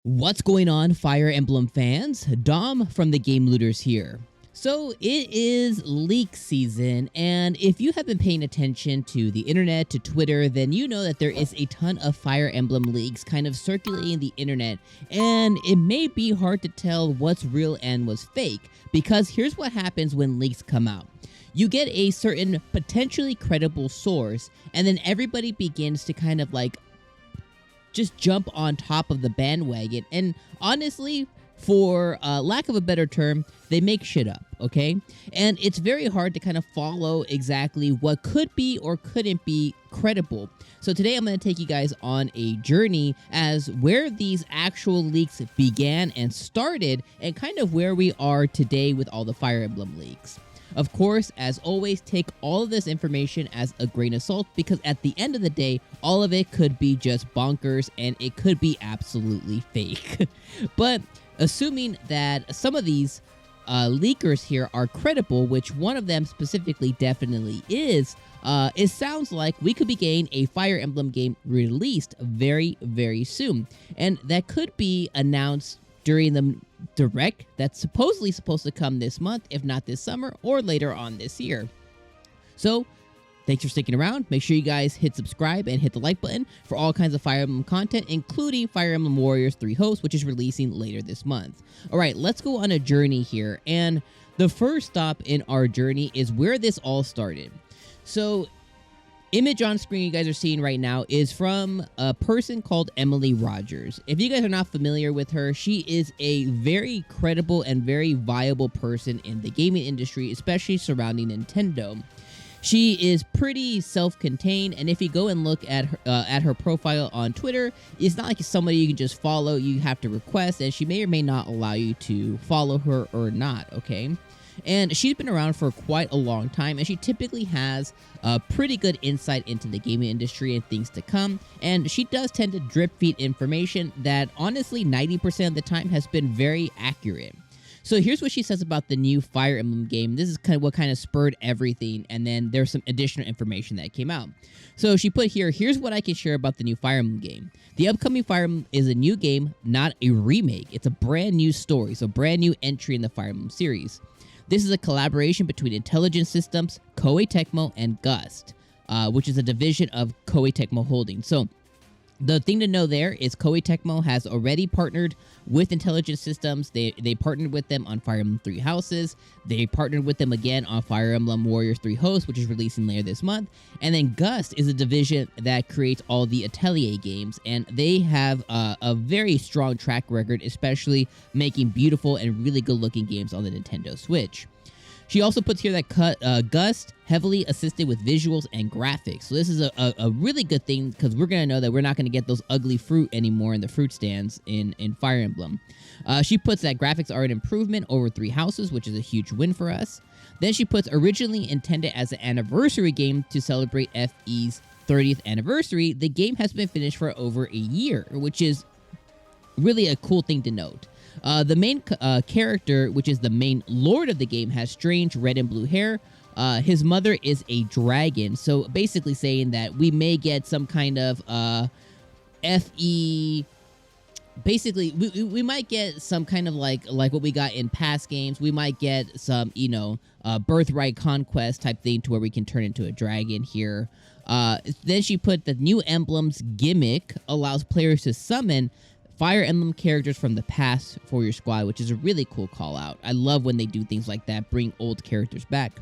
What's going on, Fire Emblem fans? Dom from the Game Looters here. So it is leak season, and if you have been paying attention to the internet, to Twitter, then you know that there is a ton of Fire Emblem leaks kind of circulating the internet, and it may be hard to tell what's real and what's fake, because here's what happens when leaks come out. You get a certain potentially credible source, and then everybody begins to kind of like just jump on top of the bandwagon. And honestly, for lack of a better term, they make shit up, okay? And it's very hard to kind of follow exactly what could be or couldn't be credible. So today I'm going to take you guys on a journey as where these actual leaks began and started, and kind of where we are today with all the Fire Emblem leaks. Of course, as always, take all of this information as a grain of salt, because at the end of the day, all of it could be just bonkers and it could be absolutely fake. But assuming that some of these leakers here are credible, which one of them specifically definitely is, it sounds like we could be getting a Fire Emblem game released very, very soon. And that could be announced during the direct that's supposedly supposed to come this month, if not this summer, or later on this year. So, thanks for sticking around. Make sure you guys hit subscribe and hit the like button for all kinds of Fire Emblem content, including Fire Emblem Warriors 3 Host, which is releasing later this month. Alright, let's go on a journey here, and the first stop in our journey is where this all started. So, image on screen you guys are seeing right now is from a person called Emily Rogers. If you guys are not familiar with her, she is a very credible and very viable person in the gaming industry, especially surrounding Nintendo. She is pretty self-contained, and if you go and look at her profile on Twitter, it's not like somebody you can just follow. You have to request, and she may or may not allow you to follow her or not, okay? And she's been around for quite a long time, and she typically has a pretty good insight into the gaming industry and things to come, and she does tend to drip feed information that honestly 90% of the time has been very accurate. So here's what she says about the new Fire Emblem game. This is kind of what kind of spurred everything, and then there's some additional information that came out. So she put here, here's what I can share about the new Fire Emblem game. The upcoming Fire Emblem is a new game, not a remake. It's a brand new story, so brand new entry in the Fire Emblem series. This is a collaboration between Intelligent Systems, Koei Tecmo, and Gust, which is a division of Koei Tecmo Holdings. So the thing to know there is Koei Tecmo has already partnered with Intelligent Systems. They partnered with them on Fire Emblem 3 Houses. They partnered with them again on Fire Emblem Warriors 3 Hosts, which is releasing later this month. And then Gust is a division that creates all the Atelier games, and they have a very strong track record, especially making beautiful and really good-looking games on the Nintendo Switch. She also puts here that Gust heavily assisted with visuals and graphics. So this is a really good thing, because we're going to know that we're not going to get those ugly fruit anymore in the fruit stands in Fire Emblem. She puts that graphics are an improvement over 3 Houses, which is a huge win for us. Then she puts originally intended as an anniversary game to celebrate FE's 30th anniversary, the game has been finished for over a year, which is really a cool thing to note. The main character, which is the main lord of the game, has strange red and blue hair. His mother is a dragon, so basically saying that we may get some kind of FE. Basically, we might get some kind of like what we got in past games. We might get some, birthright conquest type thing to where we can turn into a dragon here. Then she put the new emblem's gimmick allows players to summon Fire Emblem characters from the past for your squad, which is a really cool call out. I love when they do things like that, bring old characters back.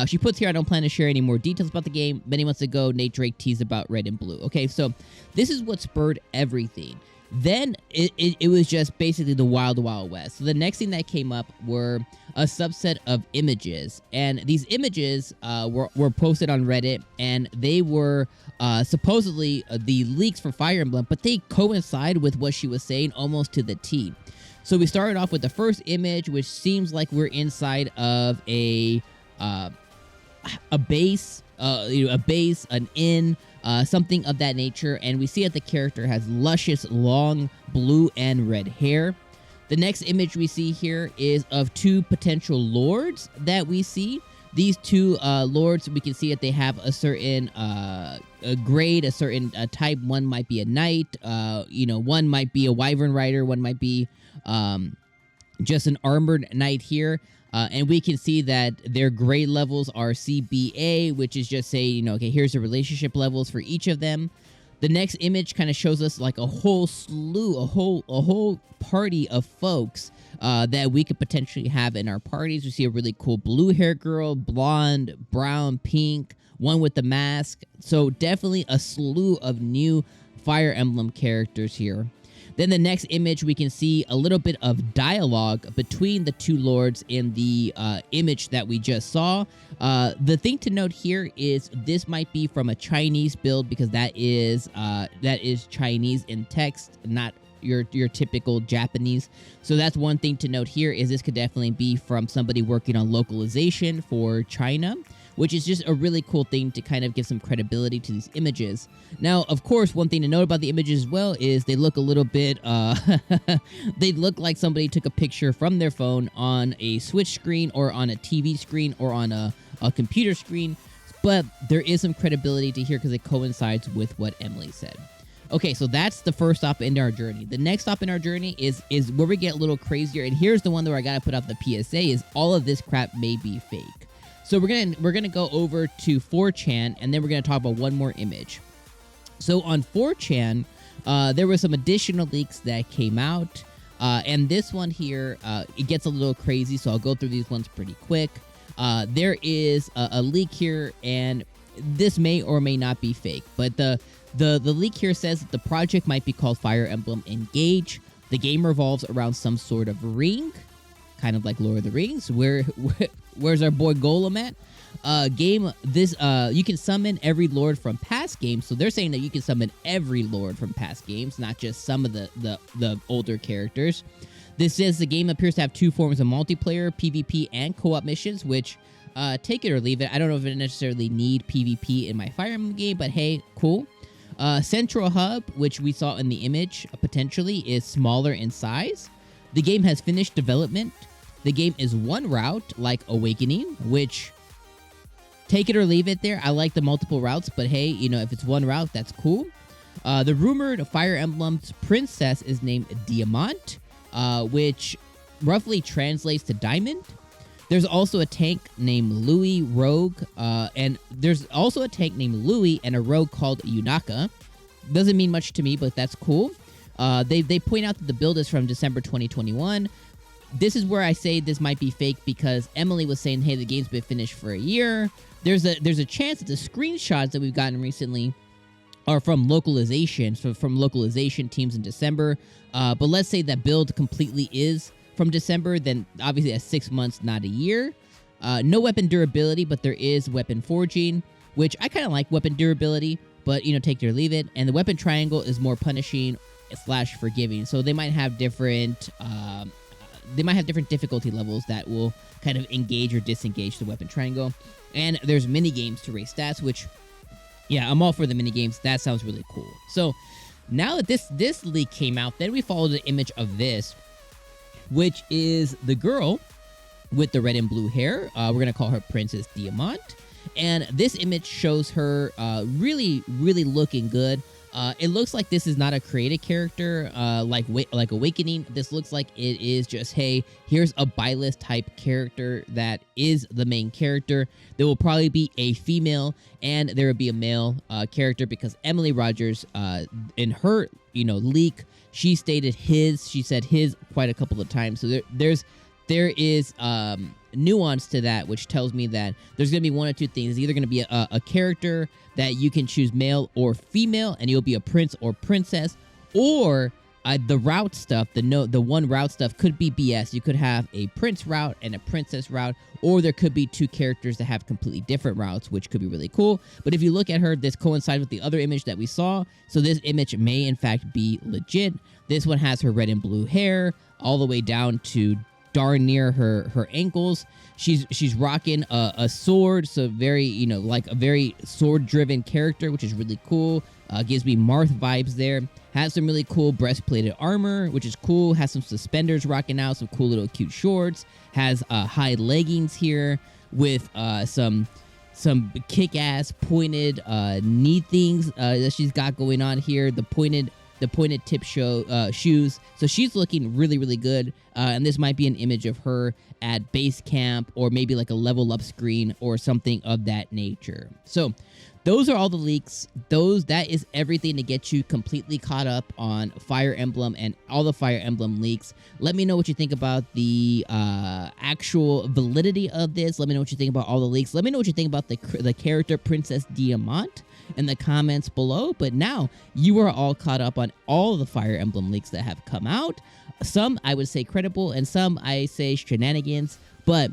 She puts here, I don't plan to share any more details about the game. Many months ago, Nate Drake teased about Red and Blue. Okay, so this is what spurred everything. Then it was just basically the wild, wild west. So the next thing that came up were a subset of images. And these images were posted on Reddit, and they were supposedly the leaks for Fire Emblem, but they coincide with what she was saying almost to the T. So we started off with the first image, which seems like we're inside of a base, an inn, something of that nature, and we see that the character has luscious, long blue and red hair. The next image we see here is of 2 potential lords that we see. These two lords, we can see that they have a certain a grade, a certain type. One might be a knight, one might be a wyvern rider, one might be just an armored knight here. And we can see that their grade levels are CBA, which is just say, okay, here's the relationship levels for each of them. The next image kind of shows us like a whole slew, a whole party of folks that we could potentially have in our parties. We see a really cool blue hair girl, blonde, brown, pink, one with the mask. So definitely a slew of new Fire Emblem characters here. Then the next image, we can see a little bit of dialogue between the two lords in the image that we just saw. The thing to note here is this might be from a Chinese build, because that is Chinese in text, not your typical Japanese. So that's one thing to note here, is this could definitely be from somebody working on localization for China, which is just a really cool thing to kind of give some credibility to these images. Now, of course, one thing to note about the images as well is they look a little bit, they look like somebody took a picture from their phone on a Switch screen or on a TV screen or on a computer screen, but there is some credibility to here because it coincides with what Emily said. Okay, so that's the first stop in our journey. The next stop in our journey is where we get a little crazier, and here's the one where I gotta put out the PSA, is all of this crap may be fake. So we're gonna go over to 4chan, and then we're gonna talk about one more image. So on 4chan, there were some additional leaks that came out, and this one here, it gets a little crazy, so I'll go through these ones pretty quick. There is a leak here, and this may or may not be fake, but the leak here says that the project might be called Fire Emblem Engage. The game revolves around some sort of ring, kind of like Lord of the Rings. Where's our boy Golem at? You can summon every lord from past games. So they're saying that you can summon every lord from past games, not just some of the older characters. This says the game appears to have two forms of multiplayer, PvP and co-op missions, which, take it or leave it. I don't know if I necessarily need PvP in my Fire Emblem game, but hey, cool. Central Hub, which we saw in the image, potentially is smaller in size. The game has finished development. The game is one route, like Awakening, which, take it or leave it there. I like the multiple routes, but hey, if it's one route, that's cool. The rumored Fire Emblem's princess is named Diamant, which roughly translates to diamond. There's also a tank named Louis Rogue, and there's also a tank named Louis and a rogue called Yunaka. Doesn't mean much to me, but that's cool. They point out that the build is from December 2021. This is where I say this might be fake, because Emily was saying, hey, the game's been finished for a year. There's a chance that the screenshots that we've gotten recently are from localization, from localization teams in December. But let's say that build completely is from December, then obviously that's 6 months, not a year. No weapon durability, but there is weapon forging, which I kind of like weapon durability, but take it or leave it. And the weapon triangle is more punishing / forgiving. So they might have different difficulty levels that will kind of engage or disengage the weapon triangle. And there's mini games to raise stats, which, yeah, I'm all for the mini games. That sounds really cool. So now that this leak came out, then we followed the image of this, which is the girl with the red and blue hair. We're going to call her Princess Diamant. And this image shows her really, really looking good. It looks like this is not a created character like Awakening. This looks like it is just, hey, here's a Byleth type character that is the main character. There will probably be a female and there will be a male character, because Emily Rogers, in her leak, she said his quite a couple of times. So there is nuance to that, which tells me that there's going to be one or two things. It's either going to be a character that you can choose male or female, and you'll be a prince or princess, or the route stuff, the one route stuff could be BS. You could have a prince route and a princess route, or there could be two characters that have completely different routes, which could be really cool. But if you look at her, this coincides with the other image that we saw, so this image may in fact be legit. This one has her red and blue hair all the way down to darn near her ankles. She's rocking a sword, so very, like a very sword-driven character, which is really cool. Gives me Marth vibes there. Has some really cool breastplated armor, which is cool. Has some suspenders rocking out, some cool little cute shorts. Has high leggings here. with some kick-ass pointed knee things that she's got going on here. The pointed tip shoes. So she's looking really, really good. And this might be an image of her at base camp, or maybe like a level up screen or something of that nature. So those are all the leaks. That is everything to get you completely caught up on Fire Emblem and all the Fire Emblem leaks. Let me know what you think about the actual validity of this. Let me know what you think about all the leaks. Let me know what you think about the character Princess Diamant in the comments below. But now you are all caught up on all the Fire Emblem leaks that have come out. Some I would say credible, and some I say shenanigans. But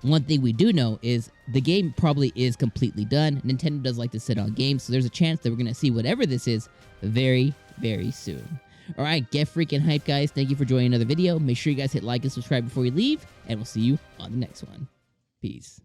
one thing we do know is the game probably is completely done. Nintendo does like to sit on games, so there's a chance that we're going to see whatever this is very, very soon. All right, get freaking hype, guys. Thank you for joining another video. Make sure you guys hit like and subscribe before you leave, and we'll see you on the next one. Peace.